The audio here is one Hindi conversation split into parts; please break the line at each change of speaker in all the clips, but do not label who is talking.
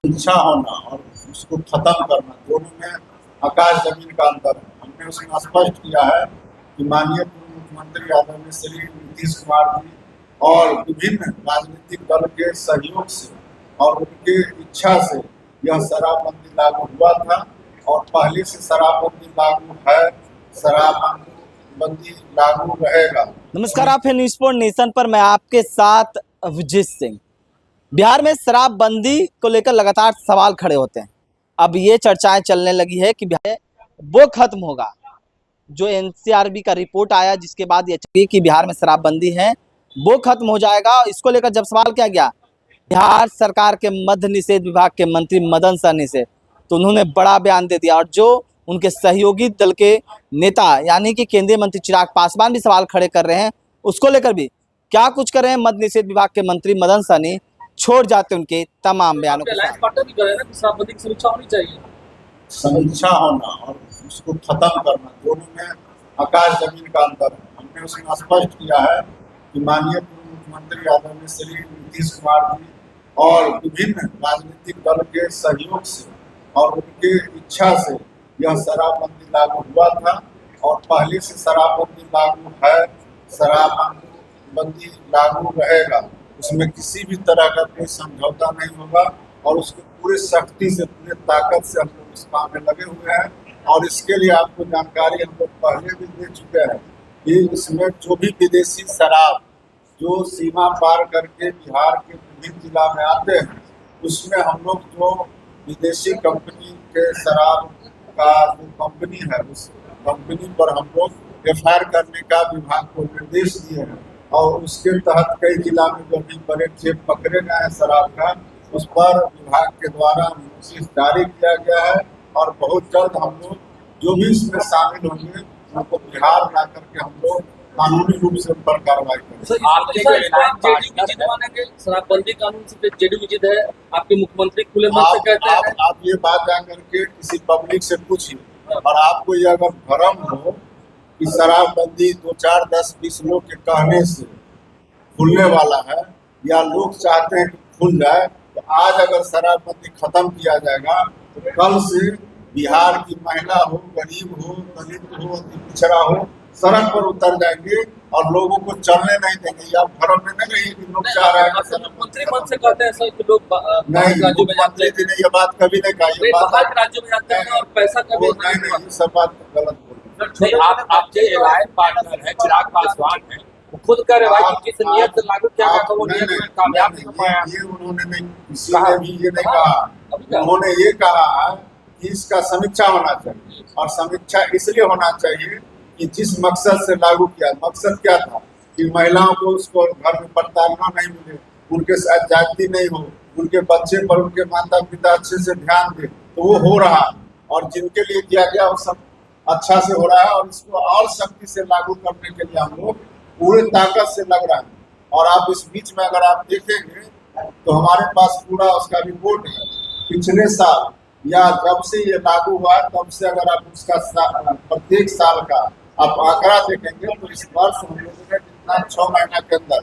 इच्छा होना और उसको खत्म करना, दोनों में आकाश जमीन का अंतर है। हमने उसमें स्पष्ट किया है कि माननीय पूर्व मुख्यमंत्री आदरणीय श्री नीतीश कुमार जी और विभिन्न राजनीतिक दल के सहयोग से और उनके इच्छा से यह शराबबंदी लागू हुआ था और पहले से शराबबंदी लागू है, शराबबंदी लागू रहेगा।
नमस्कार, आप हैं न्यूज़ पॉइंट नेशन पर। मैं आपके साथ विजित सिंह। बिहार में शराबबंदी को लेकर लगातार सवाल खड़े होते हैं। अब ये चर्चाएं चलने लगी है कि बिहार वो खत्म होगा जो एनसीआरबी का रिपोर्ट आया, जिसके बाद ये चली कि बिहार में शराबबंदी है वो खत्म हो जाएगा। इसको लेकर जब सवाल किया गया बिहार सरकार के मद्य निषेध विभाग के मंत्री मदन सहनी से, तो उन्होंने बड़ा बयान दे दिया और जो उनके सहयोगी दल के नेता यानी कि केंद्रीय मंत्री चिराग पासवान भी सवाल खड़े कर रहे हैं। उसको लेकर भी क्या कुछ कर रहे हैं मद्य निषेध विभाग के मंत्री मदन सहनी, छोड़ जाते उनके तमाम बयानों के
साथ। समीक्षा होना और उसको खत्म करना, दोनों में आकाश जमीन का अंतर है। हमने उसमें स्पष्ट किया है कि माननीय पूर्व मुख्यमंत्री आदरणीय श्री नीतीश कुमार जी और विभिन्न राजनीतिक दल के सहयोग से और उनके इच्छा से यह शराबबंदी लागू हुआ था और पहले से शराबबंदी लागू है, शराबबंदी लागू रहेगा। उसमें किसी भी तरह का कोई समझौता नहीं होगा और उसको पूरे सख्ती से, पूरे ताकत से हम लोग इस काम में लगे हुए हैं। और इसके लिए आपको जानकारी हम लोग पहले भी दे चुके हैं कि इसमें जो भी विदेशी शराब जो सीमा पार करके बिहार के विभिन्न जिला में आते हैं, उसमें हम लोग जो विदेशी कंपनी के शराब का जो कंपनी है, उस कंपनी पर हम लोग एफआईआर करने का विभाग को निर्देश दिए हैं और उसके तहत कई जिला में जो भी बड़े खेप पकड़े गए हैं शराब का, उस पर विभाग के द्वारा नोटिस जारी किया गया है और बहुत जल्द हम लोग जो भी इसमें शामिल होंगे उनको बिहार ला करके हम लोग कानूनी रूप से उन पर कार्रवाई करेंगे।
शराबबंदी कानून से जेडी विजित है, आपके मुख्यमंत्री खुले मन से कहते हैं।
आप ये बात जान करके किसी पब्लिक से पूछिए और आपको ये अगर भ्रम हो कि शराबबंदी 2, 4, 10, 20 लोग के कहने से खुलने वाला है या लोग चाहते हैं कि खुल जाए, तो आज अगर शराबबंदी खत्म किया जाएगा तो कल से बिहार की महिला हो, गरीब हो, दलित हो, पिछड़ा हो, सड़क पर उतर जाएंगे और लोगों को चलने नहीं देंगे। या भ्रम में नहीं रहिए कि लोग चाह रहे हैं।
मंत्री मन से कहते हैं सर कि लोग
नहीं, मुख्यमंत्री जी ने ये बात कभी नहीं कही।
बाहर के राज्यों में जाते हैं और पैसा कभी
नहीं, ये सब बात गलत बोल।
आपके एलायंस पार्टनर है चिराग पासवान है, खुद कह रहे भाई किस नियत से लागू किया गया वो नियत में कामयाब नहीं पाया।
ये उन्होंने नहीं, किसी ने भी ये नहीं कहा। उन्होंने ये कहा कि इसका समीक्षा होना चाहिए और समीक्षा इसलिए होना चाहिए कि जिस मकसद से लागू किया, मकसद क्या था कि महिलाओं को उसको घर में प्रताड़ना नहीं मिले, उनके साथ जाति नहीं हो, उनके बच्चे पर उनके माता पिता अच्छे से ध्यान दे, तो वो हो रहा है और जिनके लिए किया गया वो सब अच्छा से हो रहा है और इसको और सख्ती से लागू करने के लिए हम लोग पूरे ताकत से लग रहा है। और आप इस बीच में अगर आप देखेंगे तो हमारे पास पूरा उसका रिपोर्ट है पिछले साल या जब से ये लागू हुआ तब से। अगर आप उसका प्रत्येक साल का आप आंकड़ा देखेंगे तो इस वर्ष हम लोगों ने जितना 6 महीना के अंदर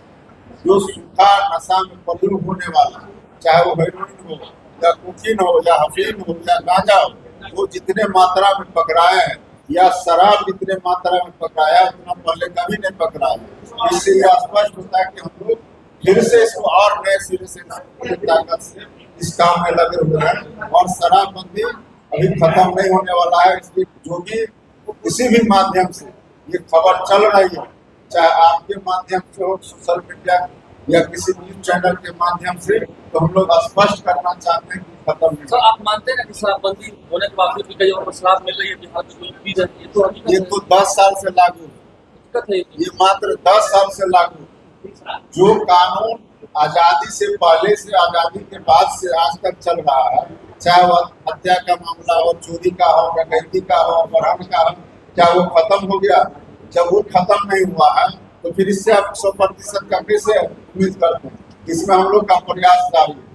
जो सूखा नशा में प्रयुक्त होने वाला, चाहे वो हेरोइन हो या कोकीन हो या अफीम हो या गांजा हो, वो जितने मात्रा में पकड़ाए हैं या शराब जितने मात्रा में पकड़ाया उतना पहले कभी नहीं पकड़ाया। इससे यह स्पष्ट होता है कि हम लोग फिर से इसको और नए सिरे से ताकत से इस काम में लगे हुए हैं और शराबबंदी अभी खत्म नहीं होने वाला है। इसलिए जो भी किसी भी माध्यम से ये खबर चल रही है, चाहे आपके माध्यम से हो, सोशल मीडिया या किसी न्यूज चैनल के माध्यम से, तो हम लोग स्पष्ट करना चाहते हैं कि खत्म नहीं।
सर आप मानते हैं कि शराबबंदी होने के बावजूद भी कई और शराब मिल रही है बिहार में, कोई पी रही है?
ये तो 10 साल से लागू है, ये मात्र 10 साल से लागू। जो कानून आजादी से पहले से, आजादी के बाद से आज तक चल रहा है, चाहे वह हत्या का मामला हो, चोरी का हो, डकैती का हो, अपहरण का हो, क्या वो खत्म हो गया? जब वो खत्म नहीं हुआ है तो फिर इससे आप 100% का कैसे उम्मीद करते हैं? इसमें हम लोग का प्रयास जारी है।